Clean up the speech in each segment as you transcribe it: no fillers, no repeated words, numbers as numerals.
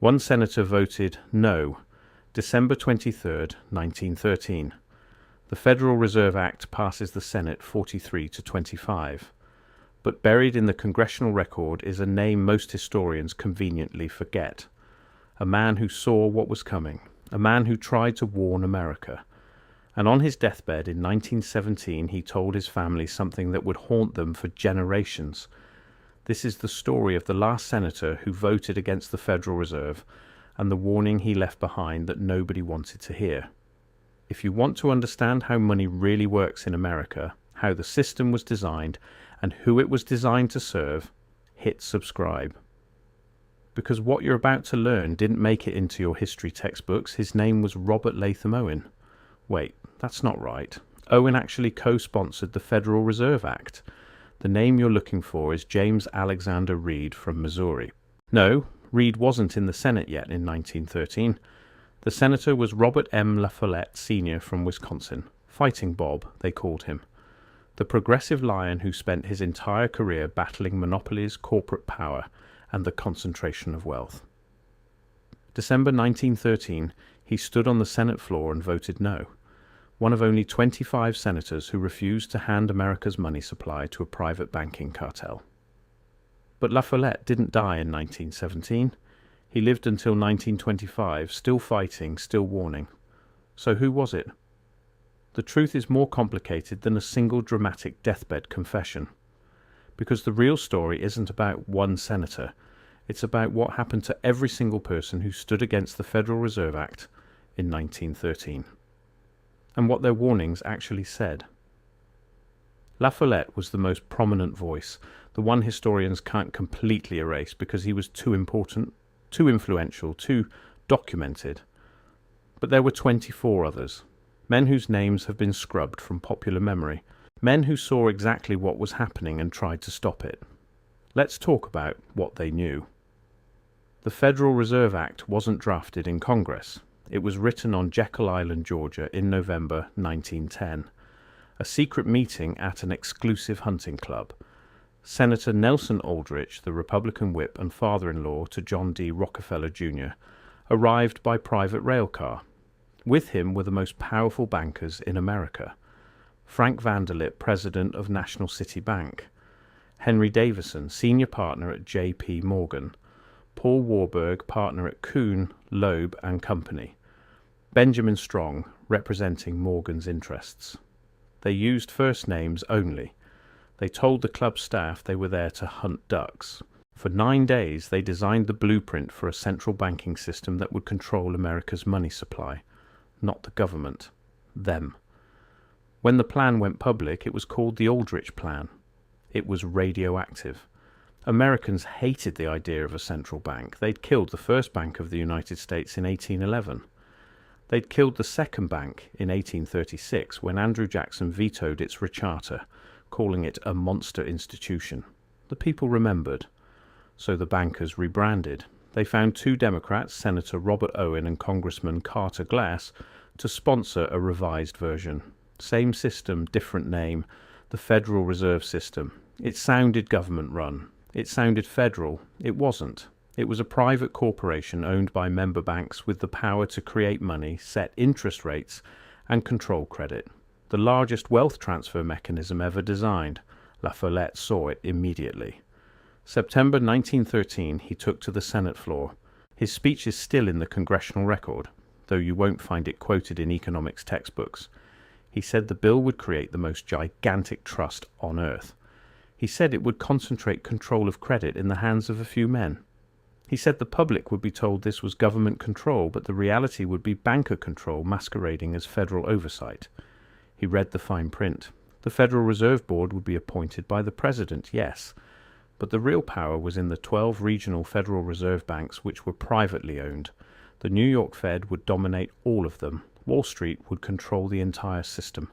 One senator voted no, December 23, 1913. The Federal Reserve Act passes the Senate 43 to 25. But buried in the congressional record is a name most historians conveniently forget. A man who saw what was coming, a man who tried to warn America. And on his deathbed in 1917 he told his family something that would haunt them for generations. This is the story of the last senator who voted against the Federal Reserve and the warning he left behind that nobody wanted to hear. If you want to understand how money really works in America, how the system was designed, and who it was designed to serve, hit subscribe. Because what you're about to learn didn't make it into your history textbooks. His name was Robert Latham Owen. Wait, that's not right. Owen actually co-sponsored the Federal Reserve Act. The name you're looking for is James Alexander Reed from Missouri. No, Reed wasn't in the Senate yet in 1913. The senator was Robert M. La Follette Sr. from Wisconsin. Fighting Bob, they called him. The progressive lion who spent his entire career battling monopolies, corporate power, and the concentration of wealth. December 1913, he stood on the Senate floor and voted no. One of only 25 senators who refused to hand America's money supply to a private banking cartel. But La Follette didn't die in 1917. He lived until 1925, still fighting, still warning. So who was it? The truth is more complicated than a single dramatic deathbed confession. Because the real story isn't about one senator. It's about what happened to every single person who stood against the Federal Reserve Act in 1913. And what their warnings actually said. La Follette was the most prominent voice, the one historians can't completely erase because he was too important, too influential, too documented. But there were 24 others, men whose names have been scrubbed from popular memory, men who saw exactly what was happening and tried to stop it. Let's talk about what they knew. The Federal Reserve Act wasn't drafted in Congress. It was written on Jekyll Island, Georgia in November 1910. A secret meeting at an exclusive hunting club. Senator Nelson Aldrich, the Republican whip and father-in-law to John D. Rockefeller Jr., arrived by private railcar. With him were the most powerful bankers in America. Frank Vanderlip, president of National City Bank. Henry Davison, senior partner at J.P. Morgan. Paul Warburg, partner at Kuhn, Loeb and Company. Benjamin Strong, representing Morgan's interests. They used first names only. They told the club staff they were there to hunt ducks. For 9 days they designed the blueprint for a central banking system that would control America's money supply. Not the government. Them. When the plan went public, it was called the Aldrich Plan. It was radioactive. Americans hated the idea of a central bank. They'd killed the first bank of the United States in 1811. They'd killed the second bank in 1836 when Andrew Jackson vetoed its recharter, calling it a monster institution. The people remembered. So the bankers rebranded. They found 2 Democrats, Senator Robert Owen and Congressman Carter Glass, to sponsor a revised version. Same system, different name, the Federal Reserve System. It sounded government-run. It sounded federal. It wasn't. It was a private corporation owned by member banks with the power to create money, set interest rates, and control credit. The largest wealth transfer mechanism ever designed. La Follette saw it immediately. September 1913, he took to the Senate floor. His speech is still in the congressional record, though you won't find it quoted in economics textbooks. He said the bill would create the most gigantic trust on earth. He said it would concentrate control of credit in the hands of a few men. He said the public would be told this was government control, but the reality would be banker control masquerading as federal oversight. He read the fine print. The Federal Reserve Board would be appointed by the president, yes, but the real power was in the 12 regional Federal Reserve banks which were privately owned. The New York Fed would dominate all of them. Wall Street would control the entire system.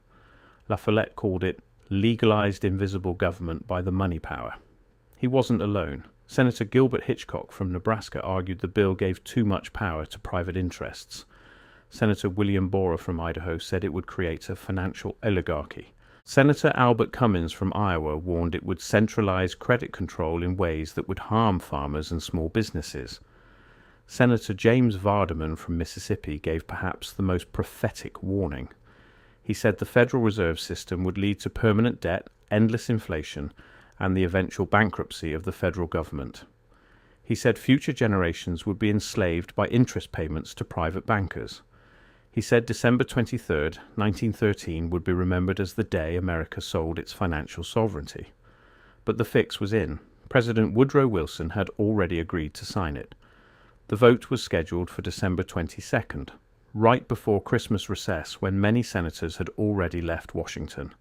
La Follette called it legalized invisible government by the money power. He wasn't alone. Senator Gilbert Hitchcock from Nebraska argued the bill gave too much power to private interests. Senator William Borah from Idaho said it would create a financial oligarchy. Senator Albert Cummins from Iowa warned it would centralize credit control in ways that would harm farmers and small businesses. Senator James Vardaman from Mississippi gave perhaps the most prophetic warning. He said the Federal Reserve System would lead to permanent debt, endless inflation, and the eventual bankruptcy of the federal government. He said future generations would be enslaved by interest payments to private bankers. He said December 23, 1913 would be remembered as the day America sold its financial sovereignty. But the fix was in. President Woodrow Wilson had already agreed to sign it. The vote was scheduled for December 22nd, right before Christmas recess when many senators had already left Washington.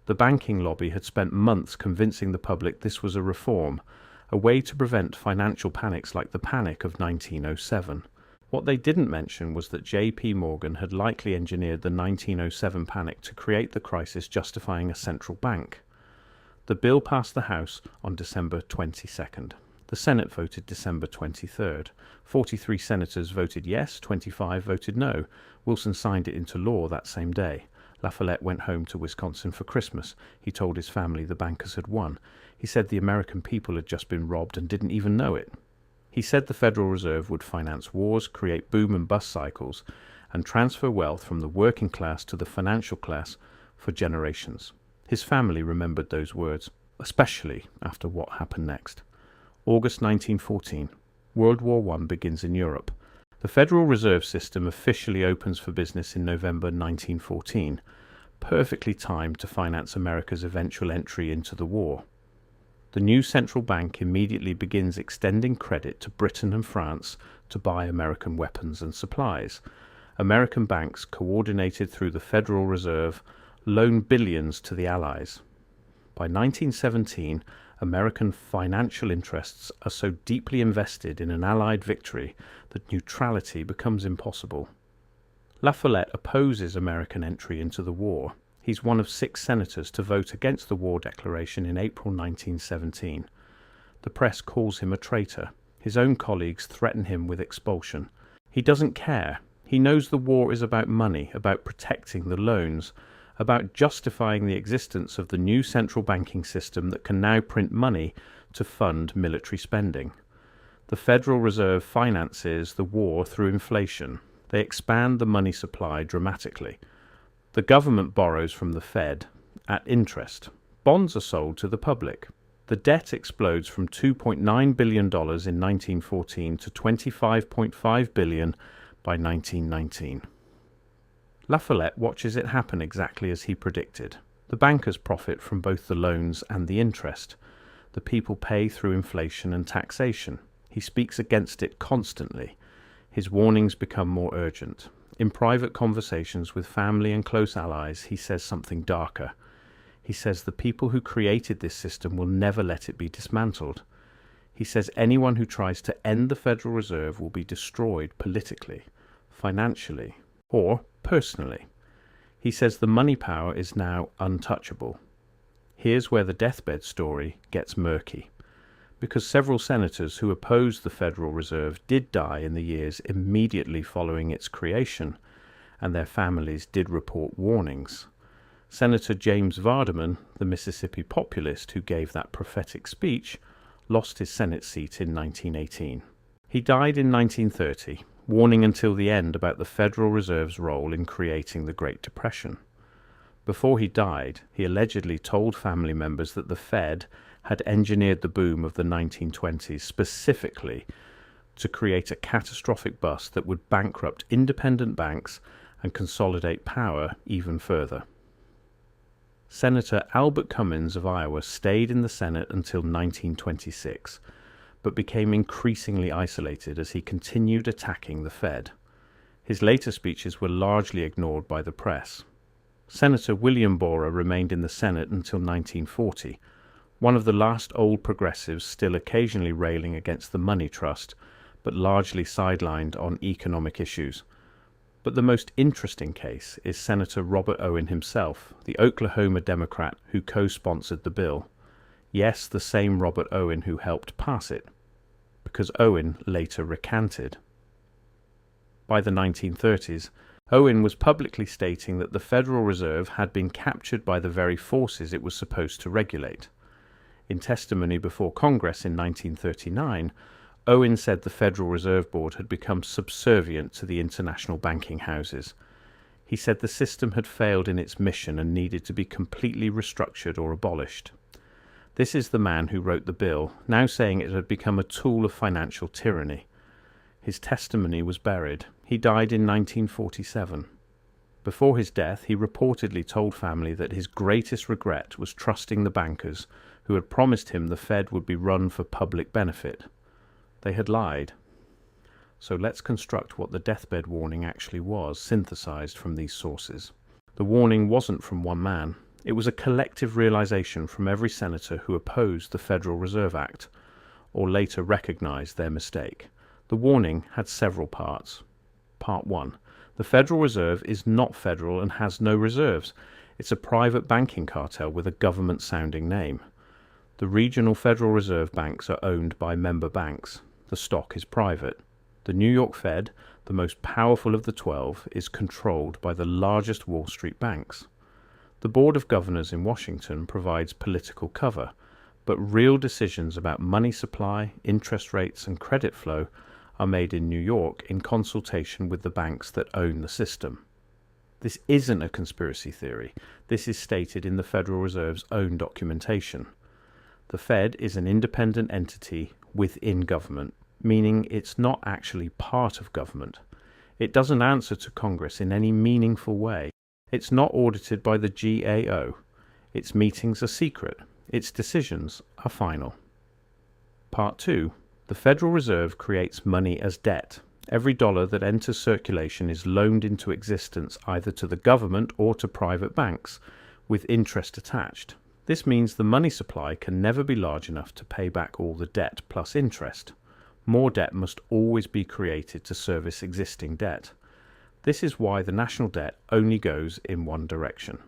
The banking lobby had spent months convincing the public this was a reform, a way to prevent financial panics like the Panic of 1907. What they didn't mention was that J.P. Morgan had likely engineered the 1907 panic to create the crisis justifying a central bank. The bill passed the House on December 22nd. The Senate voted December 23rd. 43 senators voted yes, 25 voted no. Wilson signed it into law that same day. La Follette went home to Wisconsin for Christmas. He told his family the bankers had won. He said the American people had just been robbed and didn't even know it. He said the Federal Reserve would finance wars, create boom and bust cycles, and transfer wealth from the working class to the financial class for generations. His family remembered those words, especially after what happened next. August 1914. World War I begins in Europe. The Federal Reserve System officially opens for business in November 1914, perfectly timed to finance America's eventual entry into the war. The new central bank immediately begins extending credit to Britain and France to buy American weapons and supplies. American banks, coordinated through the Federal Reserve, loan billions to the Allies. By 1917, American financial interests are so deeply invested in an Allied victory that neutrality becomes impossible. La Follette opposes American entry into the war. He's one of 6 senators to vote against the war declaration in April 1917. The press calls him a traitor. His own colleagues threaten him with expulsion. He doesn't care. He knows the war is about money, about protecting the loans, about justifying the existence of the new central banking system that can now print money to fund military spending. The Federal Reserve finances the war through inflation. They expand the money supply dramatically. The government borrows from the Fed at interest. Bonds are sold to the public. The debt explodes from $2.9 billion in 1914 to $25.5 billion by 1919. La Follette watches it happen exactly as he predicted. The bankers profit from both the loans and the interest. The people pay through inflation and taxation. He speaks against it constantly. His warnings become more urgent. In private conversations with family and close allies, he says something darker. He says the people who created this system will never let it be dismantled. He says anyone who tries to end the Federal Reserve will be destroyed politically, financially, or personally. He says the money power is now untouchable. Here's where the deathbed story gets murky. Because several senators who opposed the Federal Reserve did die in the years immediately following its creation, and their families did report warnings. Senator James Vardaman, the Mississippi populist who gave that prophetic speech, lost his Senate seat in 1918. He died in 1930, warning until the end about the Federal Reserve's role in creating the Great Depression. Before he died, he allegedly told family members that the Fed had engineered the boom of the 1920s specifically to create a catastrophic bust that would bankrupt independent banks and consolidate power even further. Senator Albert Cummins of Iowa stayed in the Senate until 1926, but became increasingly isolated as he continued attacking the Fed. His later speeches were largely ignored by the press. Senator William Borah remained in the Senate until 1940, one of the last old progressives still occasionally railing against the money trust, but largely sidelined on economic issues. But the most interesting case is Senator Robert Owen himself, the Oklahoma Democrat who co-sponsored the bill. Yes, the same Robert Owen who helped pass it, because Owen later recanted. By the 1930s, Owen was publicly stating that the Federal Reserve had been captured by the very forces it was supposed to regulate. In testimony before Congress in 1939, Owen said the Federal Reserve Board had become subservient to the international banking houses. He said the system had failed in its mission and needed to be completely restructured or abolished. This is the man who wrote the bill, now saying it had become a tool of financial tyranny. His testimony was buried. He died in 1947. Before his death, he reportedly told family that his greatest regret was trusting the bankers who had promised him the Fed would be run for public benefit. They had lied. So let's construct what the deathbed warning actually was, synthesized from these sources. The warning wasn't from one man. It was a collective realization from every senator who opposed the Federal Reserve Act, or later recognized their mistake. The warning had several parts. Part 1. The Federal Reserve is not federal and has no reserves. It's a private banking cartel with a government-sounding name. The regional Federal Reserve banks are owned by member banks. The stock is private. The New York Fed, the most powerful of the 12, is controlled by the largest Wall Street banks. The Board of Governors in Washington provides political cover, but real decisions about money supply, interest rates, and credit flow are made in New York in consultation with the banks that own the system. This isn't a conspiracy theory. This is stated in the Federal Reserve's own documentation. The Fed is an independent entity within government, meaning it's not actually part of government. It doesn't answer to Congress in any meaningful way. It's not audited by the GAO. Its meetings are secret. Its decisions are final. Part 2. The Federal Reserve creates money as debt. Every dollar that enters circulation is loaned into existence either to the government or to private banks, with interest attached. This means the money supply can never be large enough to pay back all the debt plus interest. More debt must always be created to service existing debt. This is why the national debt only goes in one direction,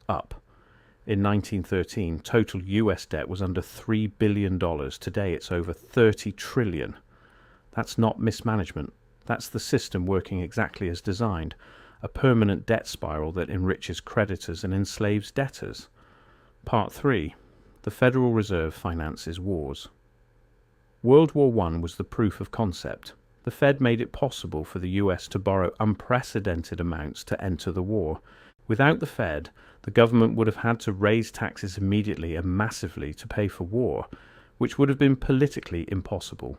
up. In 1913, total US debt was under $3 billion. Today it's over $30 trillion. That's not mismanagement. That's the system working exactly as designed, a permanent debt spiral that enriches creditors and enslaves debtors. Part 3. The Federal Reserve finances wars. World War I was the proof of concept. The Fed made it possible for the US to borrow unprecedented amounts to enter the war. Without the Fed, the government would have had to raise taxes immediately and massively to pay for war, which would have been politically impossible.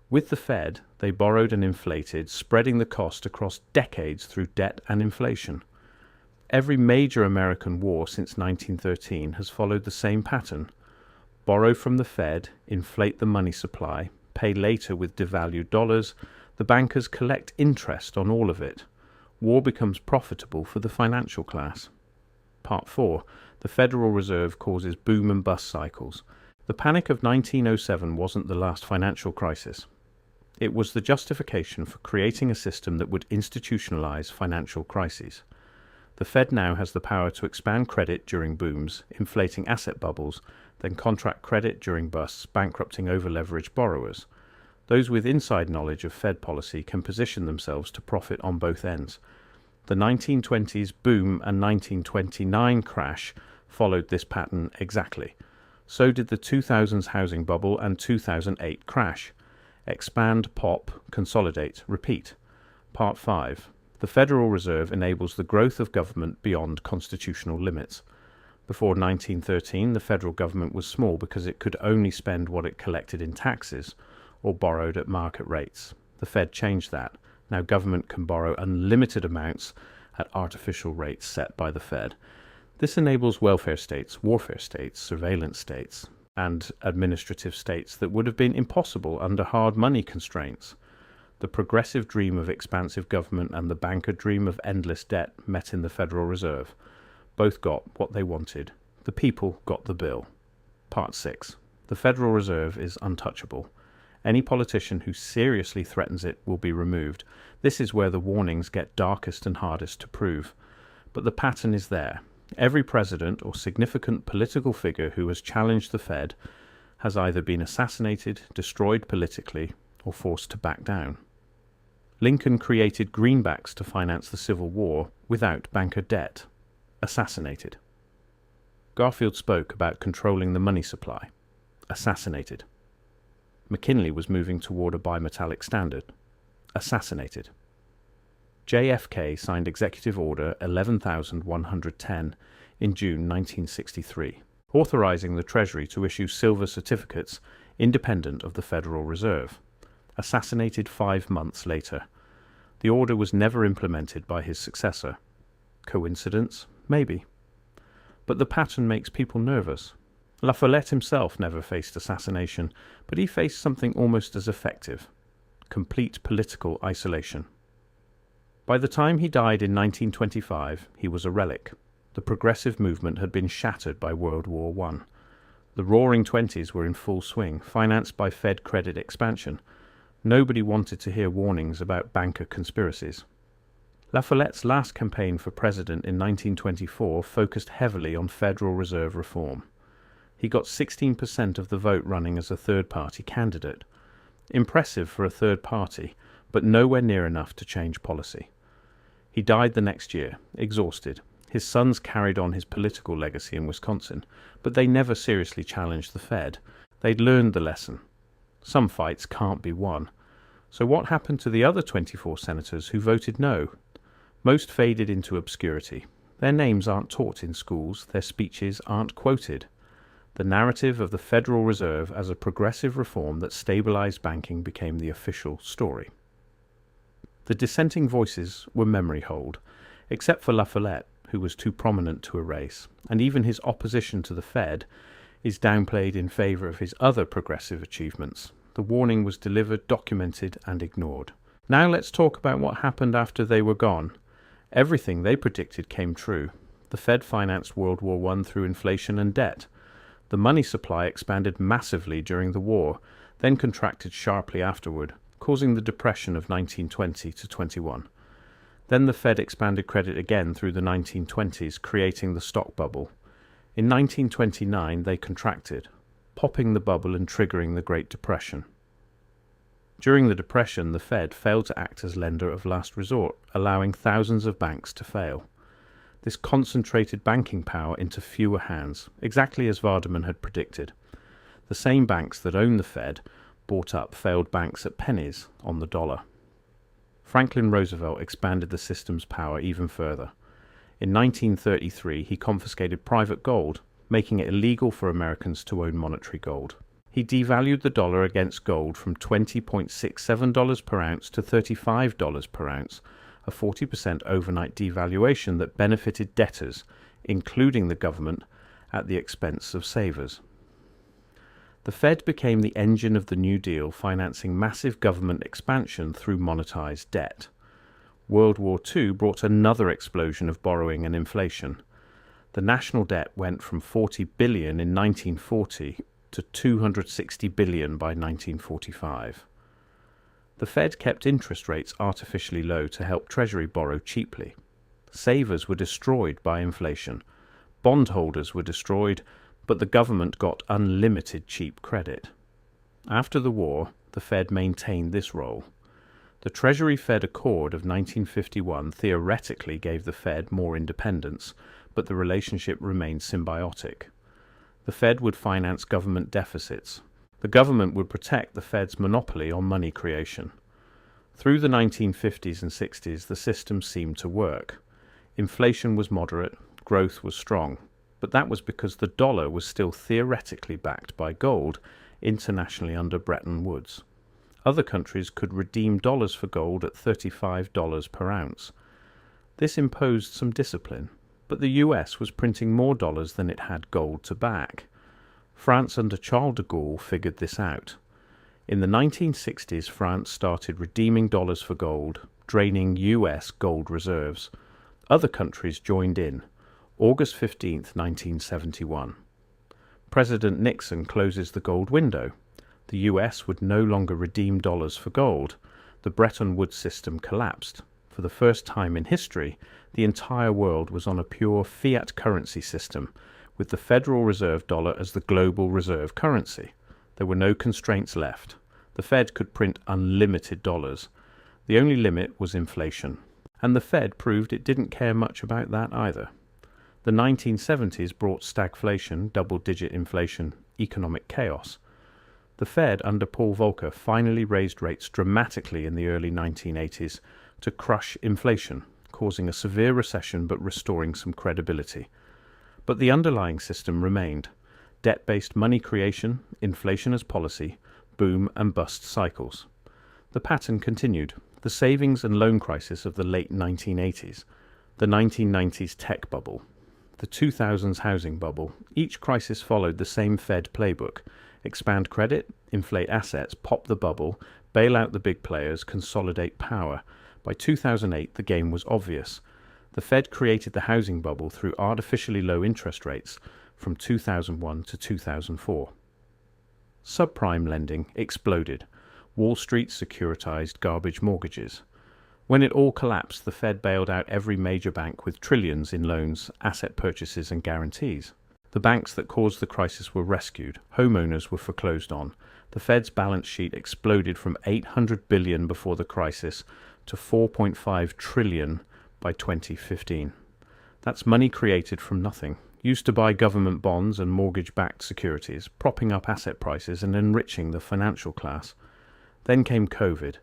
With the Fed, they borrowed and inflated, spreading the cost across decades through debt and inflation. Every major American war since 1913 has followed the same pattern. Borrow from the Fed, inflate the money supply, pay later with devalued dollars, the bankers collect interest on all of it. War becomes profitable for the financial class. Part 4. The Federal Reserve causes boom and bust cycles. The panic of 1907 wasn't the last financial crisis. It was the justification for creating a system that would institutionalize financial crises. The Fed now has the power to expand credit during booms, inflating asset bubbles, then contract credit during busts, bankrupting over-leveraged borrowers. Those with inside knowledge of Fed policy can position themselves to profit on both ends. The 1920s boom and 1929 crash followed this pattern exactly. So did the 2000s housing bubble and 2008 crash. Expand, pop, consolidate, repeat. Part 5. The Federal Reserve enables the growth of government beyond constitutional limits. Before 1913, the federal government was small because it could only spend what it collected in taxes or borrowed at market rates. The Fed changed that. Now government can borrow unlimited amounts at artificial rates set by the Fed. This enables welfare states, warfare states, surveillance states, and administrative states that would have been impossible under hard money constraints. The progressive dream of expansive government and the banker dream of endless debt met in the Federal Reserve. Both got what they wanted. The people got the bill. Part 6. The Federal Reserve is untouchable. Any politician who seriously threatens it will be removed. This is where the warnings get darkest and hardest to prove. But the pattern is there. Every president or significant political figure who has challenged the Fed has either been assassinated, destroyed politically, or forced to back down. Lincoln created greenbacks to finance the Civil War without banker debt. Assassinated. Garfield spoke about controlling the money supply. Assassinated. McKinley was moving toward a bimetallic standard. Assassinated. JFK signed Executive Order 11,110 in June 1963, authorizing the Treasury to issue silver certificates independent of the Federal Reserve. Assassinated 5 months later. The order was never implemented by his successor. Coincidence? Maybe. But the pattern makes people nervous. La Follette himself never faced assassination, but he faced something almost as effective: complete political isolation. By the time he died in 1925, he was a relic. The progressive movement had been shattered by World War I. The Roaring Twenties were in full swing, financed by Fed credit expansion. Nobody wanted to hear warnings about banker conspiracies. La Follette's last campaign for president in 1924 focused heavily on Federal Reserve reform. He got 16% of the vote running as a third-party candidate. Impressive for a third party, but nowhere near enough to change policy. He died the next year, exhausted. His sons carried on his political legacy in Wisconsin, but they never seriously challenged the Fed. They'd learned the lesson. Some fights can't be won. So what happened to the other 24 senators who voted no? Most faded into obscurity. Their names aren't taught in schools, their speeches aren't quoted. The narrative of the Federal Reserve as a progressive reform that stabilized banking became the official story. The dissenting voices were memory hold, except for La Follette, who was too prominent to erase, and even his opposition to the Fed is downplayed in favor of his other progressive achievements. The warning was delivered, documented, and ignored. Now let's talk about what happened after they were gone. Everything they predicted came true. The Fed financed World War I through inflation and debt. The money supply expanded massively during the war, then contracted sharply afterward, causing the Depression of 1920 to 21. Then the Fed expanded credit again through the 1920s, creating the stock bubble. In 1929, they contracted, popping the bubble and triggering the Great Depression. During the Depression, the Fed failed to act as lender of last resort, allowing thousands of banks to fail. This concentrated banking power into fewer hands, exactly as Vardaman had predicted. The same banks that owned the Fed bought up failed banks at pennies on the dollar. Franklin Roosevelt expanded the system's power even further. In 1933, he confiscated private gold, making it illegal for Americans to own monetary gold. He devalued the dollar against gold from $20.67 per ounce to $35 per ounce, a 40% overnight devaluation that benefited debtors, including the government, at the expense of savers. The Fed became the engine of the New Deal, financing massive government expansion through monetized debt. World War II brought another explosion of borrowing and inflation. The national debt went from $40 billion in 1940 to $260 billion by 1945. The Fed kept interest rates artificially low to help Treasury borrow cheaply. Savers were destroyed by inflation. Bondholders were destroyed, but the government got unlimited cheap credit. After the war, the Fed maintained this role. The Treasury-Fed Accord of 1951 theoretically gave the Fed more independence, but the relationship remained symbiotic. The Fed would finance government deficits. The government would protect the Fed's monopoly on money creation. Through the 1950s and 60s, the system seemed to work. Inflation was moderate, growth was strong. But that was because the dollar was still theoretically backed by gold internationally under Bretton Woods. Other countries could redeem dollars for gold at $35 per ounce. This imposed some discipline, but the US was printing more dollars than it had gold to back. France under Charles de Gaulle figured this out. In the 1960s, France started redeeming dollars for gold, draining US gold reserves. Other countries joined in. August 15, 1971. President Nixon closes the gold window. The US would no longer redeem dollars for gold. The Bretton Woods system collapsed. For the first time in history, the entire world was on a pure fiat currency system, with the Federal Reserve dollar as the global reserve currency. There were no constraints left. The Fed could print unlimited dollars. The only limit was inflation. And the Fed proved it didn't care much about that either. The 1970s brought stagflation, double-digit inflation, economic chaos. The Fed under Paul Volcker finally raised rates dramatically in the early 1980s to crush inflation, causing a severe recession but restoring some credibility. But the underlying system remained: debt-based money creation, inflation as policy, boom and bust cycles. The pattern continued: the savings and loan crisis of the late 1980s, the 1990s tech bubble, the 2000s housing bubble. Each crisis followed the same Fed playbook: expand credit, inflate assets, pop the bubble, bail out the big players, consolidate power. By 2008, the game was obvious. The Fed created the housing bubble through artificially low interest rates from 2001 to 2004. Subprime lending exploded. Wall Street securitized garbage mortgages. When it all collapsed, the Fed bailed out every major bank with trillions in loans, asset purchases and guarantees. The banks that caused the crisis were rescued. Homeowners were foreclosed on. The Fed's balance sheet exploded from $800 billion before the crisis to $4.5 trillion by 2015. That's money created from nothing, used to buy government bonds and mortgage-backed securities, propping up asset prices and enriching the financial class. Then came COVID.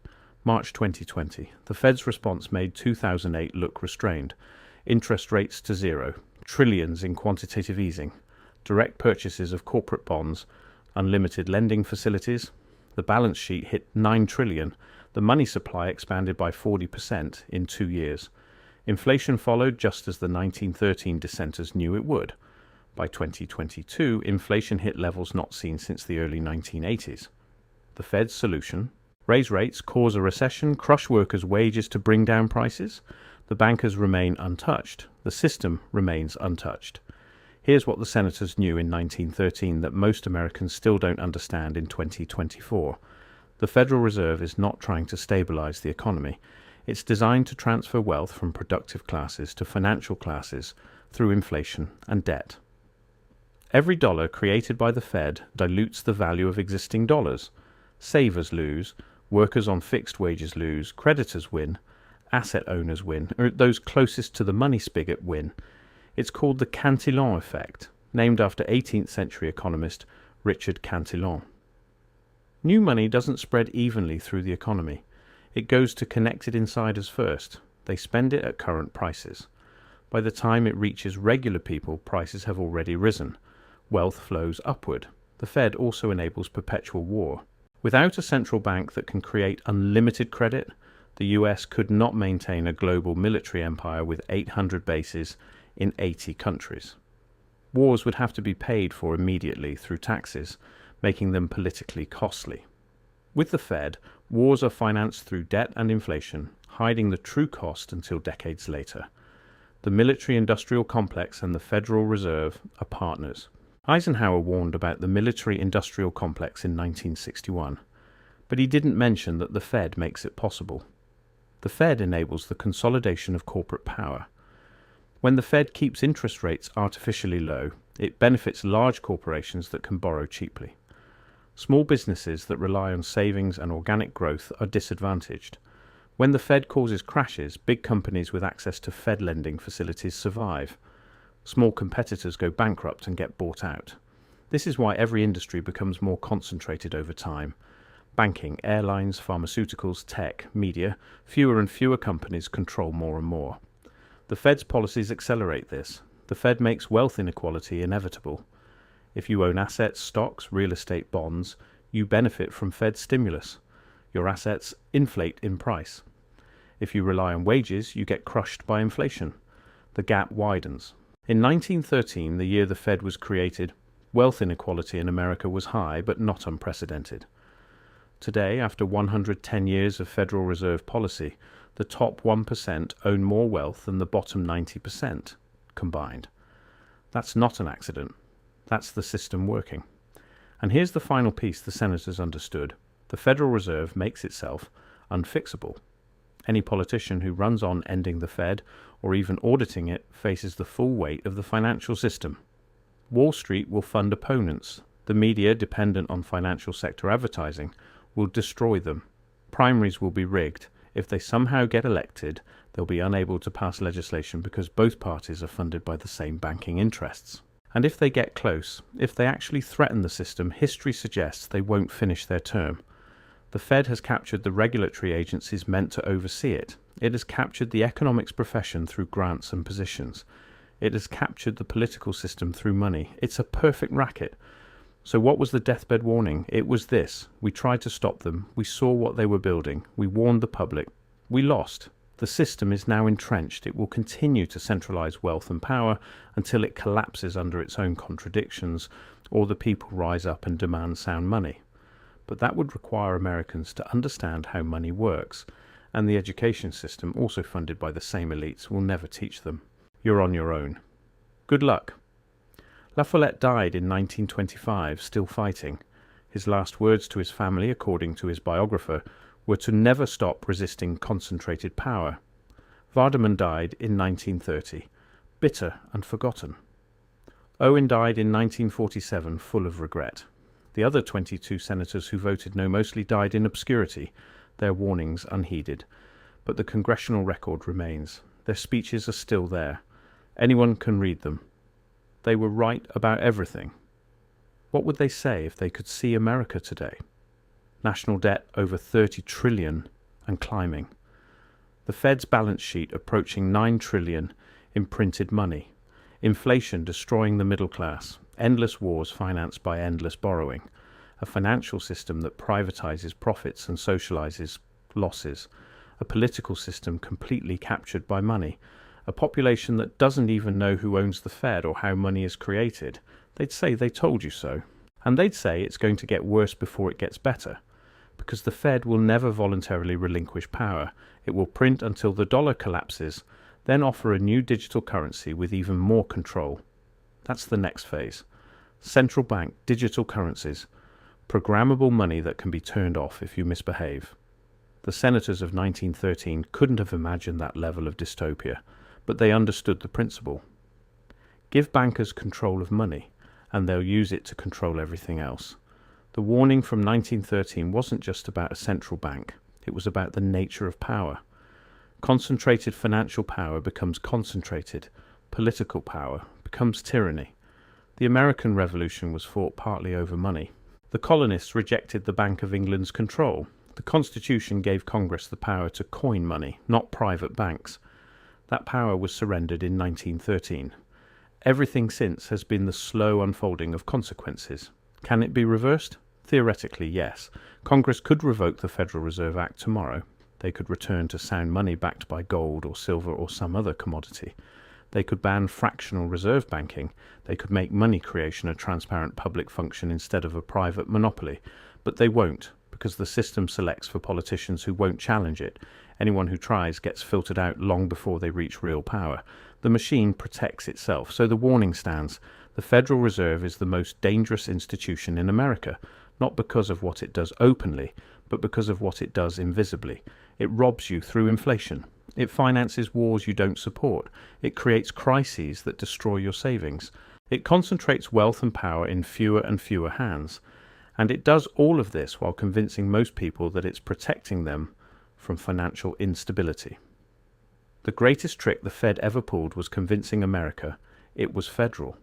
March 2020. The Fed's response made 2008 look restrained. Interest rates to zero, trillions in quantitative easing, direct purchases of corporate bonds, unlimited lending facilities. The balance sheet hit $9 trillion. The money supply expanded by 40% in 2 years. Inflation followed just as the 1913 dissenters knew it would. By 2022, inflation hit levels not seen since the early 1980s. The Fed's solution: raise rates, cause a recession, crush workers' wages to bring down prices. The bankers remain untouched. The system remains untouched. Here's what the senators knew in 1913 that most Americans still don't understand in 2024. The Federal Reserve is not trying to stabilize the economy. It's designed to transfer wealth from productive classes to financial classes through inflation and debt. Every dollar created by the Fed dilutes the value of existing dollars. Savers lose, workers on fixed wages lose, creditors win, asset owners win, or those closest to the money spigot win. It's called the Cantillon effect, named after 18th century economist Richard Cantillon. New money doesn't spread evenly through the economy. It goes to connected insiders first. They spend it at current prices. By the time it reaches regular people, prices have already risen. Wealth flows upward. The Fed also enables perpetual war. Without a central bank that can create unlimited credit, the US could not maintain a global military empire with 800 bases in 80 countries. Wars would have to be paid for immediately through taxes, making them politically costly. With the Fed, wars are financed through debt and inflation, hiding the true cost until decades later. The military-industrial complex and the Federal Reserve are partners. Eisenhower warned about the military-industrial complex in 1961, but he didn't mention that the Fed makes it possible. The Fed enables the consolidation of corporate power. When the Fed keeps interest rates artificially low, it benefits large corporations that can borrow cheaply. Small businesses that rely on savings and organic growth are disadvantaged. When the Fed causes crashes, big companies with access to Fed lending facilities survive. Small competitors go bankrupt and get bought out. This is why every industry becomes more concentrated over time. Banking, airlines, pharmaceuticals, tech, media, fewer and fewer companies control more and more. The Fed's policies accelerate this. The Fed makes wealth inequality inevitable. If you own assets, stocks, real estate, bonds, you benefit from Fed stimulus. Your assets inflate in price. If you rely on wages, you get crushed by inflation. The gap widens. In 1913, the year the Fed was created, wealth inequality in America was high but not unprecedented. Today, after 110 years of Federal Reserve policy, the top 1% own more wealth than the bottom 90% combined. That's not an accident. That's the system working. And here's the final piece the senators understood. The Federal Reserve makes itself unfixable. Any politician who runs on ending the Fed or even auditing it faces the full weight of the financial system. Wall Street will fund opponents. The media, dependent on financial sector advertising, will destroy them. Primaries will be rigged. If they somehow get elected, they'll be unable to pass legislation because both parties are funded by the same banking interests. And if they get close, if they actually threaten the system, history suggests they won't finish their term. The Fed has captured the regulatory agencies meant to oversee it. It has captured the economics profession through grants and positions. It has captured the political system through money. It's a perfect racket. So what was the deathbed warning? It was this. We tried to stop them. We saw what they were building. We warned the public. We lost. The system is now entrenched. It will continue to centralize wealth and power until it collapses under its own contradictions, or the people rise up and demand sound money. But that would require Americans to understand how money works, and the education system, also funded by the same elites, will never teach them. You're on your own. Good luck. La Follette died in 1925, still fighting. His last words to his family, according to his biographer, were to never stop resisting concentrated power. Vardaman died in 1930, bitter and forgotten. Owen died in 1947, full of regret. The other 22 senators who voted no mostly died in obscurity, their warnings unheeded. But the congressional record remains. Their speeches are still there. Anyone can read them. They were right about everything. What would they say if they could see America today? National debt over 30 trillion and climbing. The Fed's balance sheet approaching 9 trillion in printed money. Inflation destroying the middle class. Endless wars financed by endless borrowing. A financial system that privatizes profits and socializes losses. A political system completely captured by money. A population that doesn't even know who owns the Fed or how money is created. They'd say they told you so. And they'd say it's going to get worse before it gets better. Because the Fed will never voluntarily relinquish power. It will print until the dollar collapses, then offer a new digital currency with even more control. That's the next phase. Central bank digital currencies. Programmable money that can be turned off if you misbehave. The senators of 1913 couldn't have imagined that level of dystopia, but they understood the principle. Give bankers control of money, and they'll use it to control everything else. The warning from 1913 wasn't just about a central bank. It was about the nature of power. Concentrated financial power becomes concentrated. Political power becomes tyranny. The American Revolution was fought partly over money. The colonists rejected the Bank of England's control. The Constitution gave Congress the power to coin money, not private banks. That power was surrendered in 1913. Everything since has been the slow unfolding of consequences. Can it be reversed? Theoretically, yes. Congress could revoke the Federal Reserve Act tomorrow. They could return to sound money backed by gold or silver or some other commodity. They could ban fractional reserve banking. They could make money creation a transparent public function instead of a private monopoly. But they won't, because the system selects for politicians who won't challenge it. Anyone who tries gets filtered out long before they reach real power. The machine protects itself, so the warning stands. The Federal Reserve is the most dangerous institution in America, not because of what it does openly, but because of what it does invisibly. It robs you through inflation. It finances wars you don't support. It creates crises that destroy your savings. It concentrates wealth and power in fewer and fewer hands. And it does all of this while convincing most people that it's protecting them from financial instability. The greatest trick the Fed ever pulled was convincing America it was federal.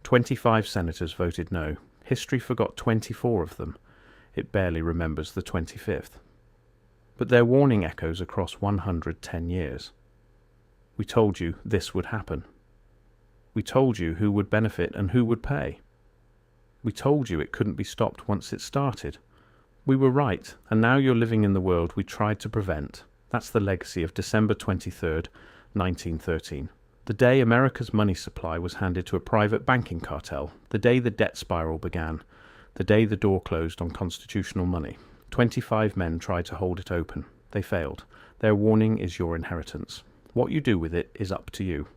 25 senators voted no. History forgot 24 of them. It barely remembers the 25th. But their warning echoes across 110 years. We told you this would happen. We told you who would benefit and who would pay. We told you it couldn't be stopped once it started. We were right, and now you're living in the world we tried to prevent. That's the legacy of December 23rd, 1913. The day America's money supply was handed to a private banking cartel. The day the debt spiral began. The day the door closed on constitutional money. 25 men tried to hold it open. They failed. Their warning is your inheritance. What you do with it is up to you.